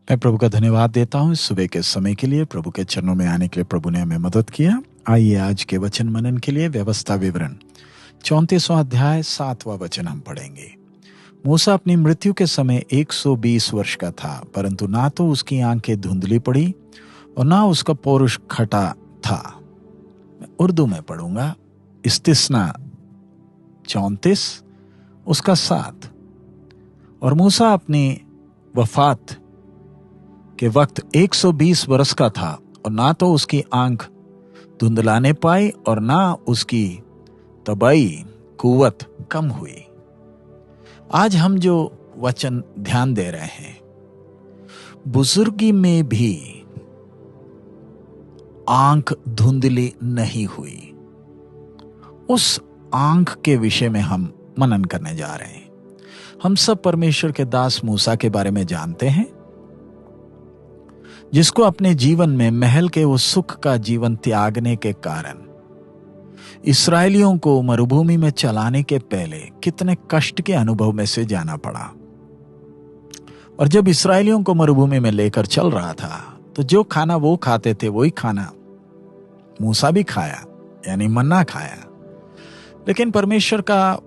मैं प्रभु का धन्यवाद देता हूँ इस सुबह के समय के लिए। प्रभु के चरणों में आने के लिए प्रभु ने हमें मदद किया। आइए आज के वचन मनन के लिए व्यवस्था विवरण 34वां अध्याय 7वां वचन हम पढ़ेंगे। मूसा अपनी मृत्यु के समय 120 वर्ष का था, परंतु ना तो उसकी आंखें धुंधली पड़ी और ना उसका पौरुष खटा था। मैं उर्दू में पढ़ूंगा। इस्तिस्ना 34 उसका 7। और मूसा अपनी वफात के वक्त 120 वर्ष का था और ना तो उसकी आंख धुंधलाने पाई और ना उसकी तबाई कुव्वत कम हुई। आज हम जो वचन ध्यान दे रहे हैं, बुजुर्गी में भी आंख धुंधली नहीं हुई, उस आंख के विषय में हम मनन करने जा रहे हैं। हम सब परमेश्वर के दास मूसा के बारे में जानते हैं, जिसको अपने जीवन में महल के उस सुख का जीवन त्यागने के कारण इस्राएलियों को मरुभूमि में चलाने के पहले कितने कष्ट के अनुभव में से जाना पड़ा। और जब इस्राएलियों को मरुभूमि में लेकर चल रहा था, तो जो खाना वो खाते थे वही खाना मूसा भी खाया, यानी मन्ना खाया। लेकिन परमेश्वर का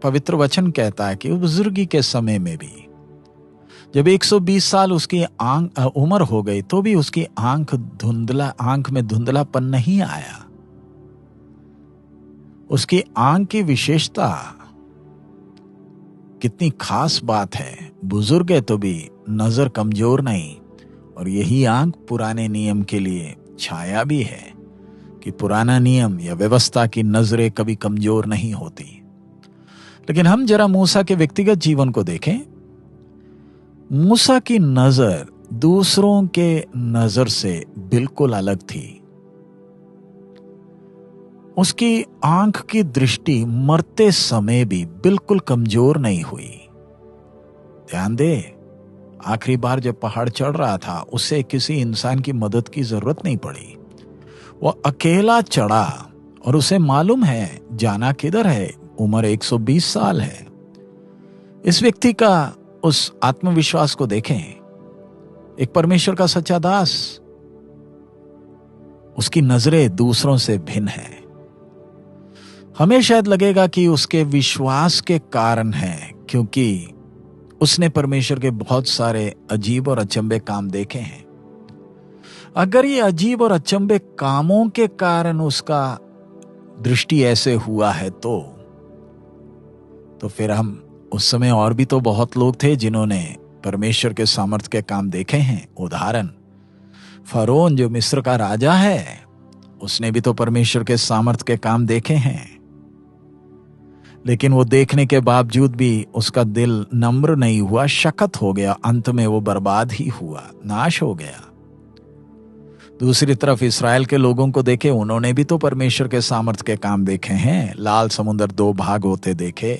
पवित्र वचन कहता है कि बुजुर्गी के समय में भी, जब 120 साल उसकी उम्र हो गई, तो भी उसकी आंख में धुंधलापन नहीं आया। उसकी आंख की विशेषता कितनी खास बात है। बुजुर्ग है तो भी नजर कमजोर नहीं। और यही आंख पुराने नियम के लिए छाया भी है कि पुराना नियम या व्यवस्था की नजरें कभी कमजोर नहीं होती। लेकिन हम जरा मूसा के व्यक्तिगत जीवन को देखें। मूसा की नजर दूसरों के नजर से बिल्कुल अलग थी। उसकी आंख की दृष्टि मरते समय भी बिल्कुल कमजोर नहीं हुई। ध्यान दे, आखिरी बार जब पहाड़ चढ़ रहा था, उसे किसी इंसान की मदद की जरूरत नहीं पड़ी। वह अकेला चढ़ा और उसे मालूम है जाना किधर है। उम्र 120 साल है। इस व्यक्ति का उस आत्मविश्वास को देखें। एक परमेश्वर का सच्चा दास, उसकी नजरें दूसरों से भिन्न है। हमें शायद लगेगा कि उसके विश्वास के कारण है, क्योंकि उसने परमेश्वर के बहुत सारे अजीब और अचंभे काम देखे हैं। अगर ये अजीब और अचंभे कामों के कारण उसका दृष्टि ऐसे हुआ है, तो फिर हम उस समय और भी तो बहुत लोग थे जिन्होंने परमेश्वर के सामर्थ्य के काम देखे हैं। उदाहरण, फरोन जो मिस्र का राजा है, उसने भी तो परमेश्वर के सामर्थ्य के काम देखे हैं। लेकिन वो देखने के बावजूद भी उसका दिल नम्र नहीं हुआ, शकत हो गया। अंत में वो बर्बाद ही हुआ, नाश हो गया। दूसरी तरफ इस्राएल के लोगों को देखे, उन्होंने भी तो परमेश्वर के सामर्थ्य के काम देखे हैं। लाल समुद्र 2 भाग होते देखे,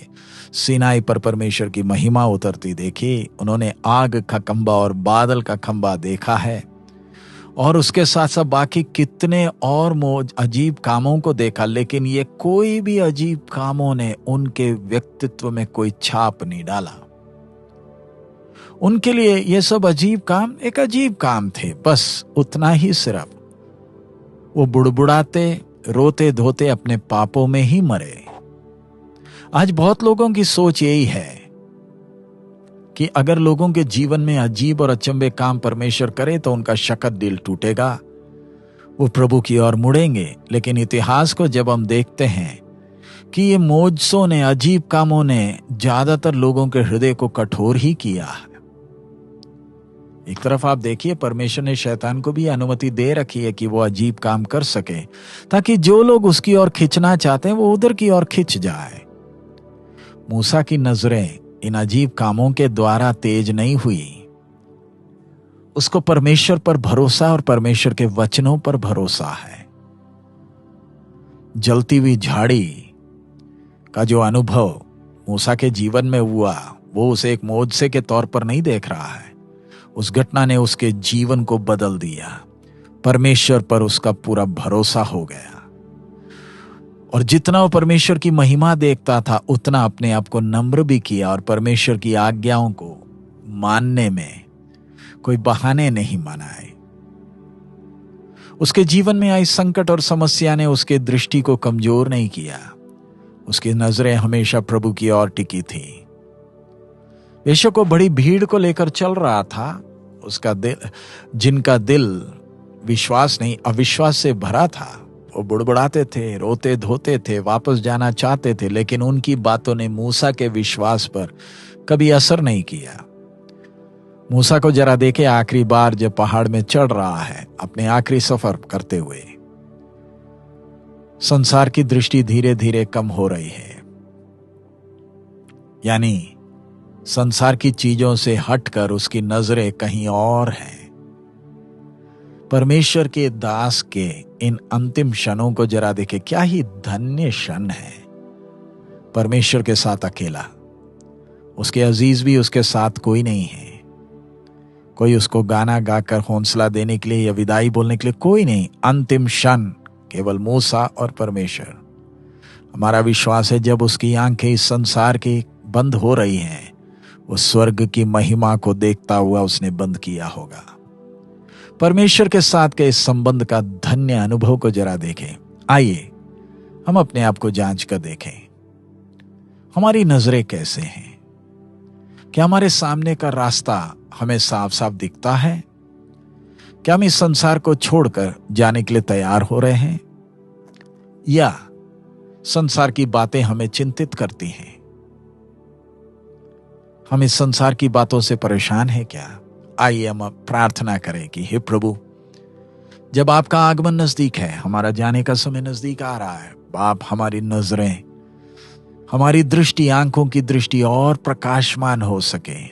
सीनाई पर परमेश्वर की महिमा उतरती देखी। उन्होंने आग का खंबा और बादल का खंबा देखा है। और उसके साथ साथ बाकी कितने और अजीब कामों को देखा। लेकिन ये कोई भी अजीब कामों ने उनके व्यक्तित्व में कोई छाप नहीं डाला। उनके लिए ये सब अजीब काम एक अजीब काम थे, बस उतना ही सिर्फ। वो बुड़बुड़ाते रोते धोते अपने पापों में ही मरे। आज बहुत लोगों की सोच यही है कि अगर लोगों के जीवन में अजीब और अचंभे काम परमेश्वर करे तो उनका शकत दिल टूटेगा, वो प्रभु की ओर मुड़ेंगे। लेकिन इतिहास को जब हम देखते हैं कि ये मोजसों ने, अजीब कामों ने ज्यादातर लोगों के हृदय को कठोर ही किया है। एक तरफ आप देखिए, परमेश्वर ने शैतान को भी अनुमति दे रखी है कि वो अजीब काम कर सके, ताकि जो लोग उसकी ओर खींचना चाहते हैं वो उधर की ओर खिंच जाए। मूसा की नजरें इन अजीब कामों के द्वारा तेज नहीं हुई। उसको परमेश्वर पर भरोसा और परमेश्वर के वचनों पर भरोसा है। जलती हुई झाड़ी का जो अनुभव मूसा के जीवन में हुआ, वो उसे एक मोजसे के तौर पर नहीं देख रहा है। उस घटना ने उसके जीवन को बदल दिया। परमेश्वर पर उसका पूरा भरोसा हो गया। और जितना वो परमेश्वर की महिमा देखता था, उतना अपने आप को नम्र भी किया और परमेश्वर की आज्ञाओं को मानने में कोई बहाने नहीं बनाए। उसके जीवन में आई संकट और समस्या ने उसके दृष्टि को कमजोर नहीं किया। उसकी नजरें हमेशा प्रभु की ओर टिकी थी। बेशक वो बड़ी भीड़ को लेकर चल रहा था, उसका दिल, जिनका दिल विश्वास नहीं अविश्वास से भरा था, वो बुड़बुड़ाते थे, रोते धोते थे, वापस जाना चाहते थे, लेकिन उनकी बातों ने मूसा के विश्वास पर कभी असर नहीं किया। मूसा को जरा देखे, आखिरी बार जब पहाड़ में चढ़ रहा है अपने आखिरी सफर करते हुए, संसार की दृष्टि धीरे धीरे कम हो रही है। यानी संसार की चीजों से हटकर उसकी नजरें कहीं और हैं। परमेश्वर के दास के इन अंतिम क्षणों को जरा देखे, क्या ही धन्य क्षण है। परमेश्वर के साथ अकेला, उसके अजीज भी उसके साथ कोई नहीं है, कोई उसको गाना गाकर हौसला देने के लिए या विदाई बोलने के लिए कोई नहीं। अंतिम क्षण केवल मूसा और परमेश्वर। हमारा विश्वास है जब उसकी आंखें इस संसार की बंद हो रही हैं, वो स्वर्ग की महिमा को देखता हुआ उसने बंद किया होगा। परमेश्वर के साथ के इस संबंध का धन्य अनुभव को जरा देखें। आइए हम अपने आप को जांच कर देखें, हमारी नजरें कैसे हैं? क्या हमारे सामने का रास्ता हमें साफ साफ दिखता है? क्या हम इस संसार को छोड़कर जाने के लिए तैयार हो रहे हैं, या संसार की बातें हमें चिंतित करती हैं? हम इस संसार की बातों से परेशान हैं क्या? आइए हम प्रार्थना करें कि हे प्रभु, जब आपका आगमन नजदीक है, हमारा जाने का समय नजदीक आ रहा है, आप हमारी नजरें, हमारी दृष्टि, आंखों की दृष्टि और प्रकाशमान हो सके,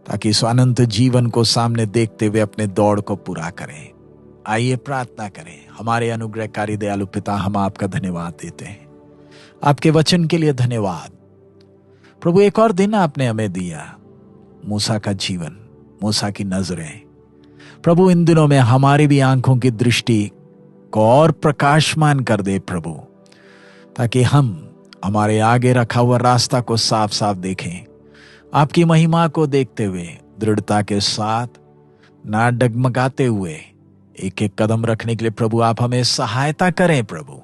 ताकि इस अनंत जीवन को सामने देखते हुए अपने दौड़ को पूरा करें। आइए प्रार्थना करें। हमारे अनुग्रहकारी दयालु पिता, हम आपका धन्यवाद देते हैं, आपके वचन के लिए धन्यवाद। प्रभु, एक और दिन आपने हमें दिया, मूसा का जीवन, मूसा की नजरें। प्रभु, इन दिनों में हमारी भी आंखों की दृष्टि को और प्रकाशमान कर दे प्रभु, ताकि हम हमारे आगे रखा हुआ रास्ता को साफ साफ देखें, आपकी महिमा को देखते हुए दृढ़ता के साथ, ना डगमगाते हुए एक एक कदम रखने के लिए प्रभु आप हमें सहायता करें। प्रभु,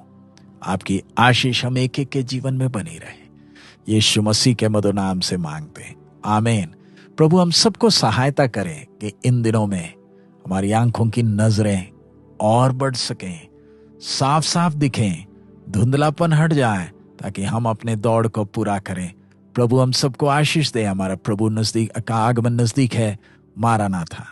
आपकी आशीष हम एक एक के जीवन में बनी रहे, यीशु मसीह के मधुर नाम से मांगते हैं, आमीन। प्रभु, हम सबको सहायता करें कि इन दिनों में हमारी आंखों की नजरें और बढ़ सकें, साफ साफ दिखें, धुंधलापन हट जाए, ताकि हम अपने दौड़ को पूरा करें। प्रभु, हम सबको आशीष दे। हमारा प्रभु नजदीक का आगमन नजदीक है। मारा ना था।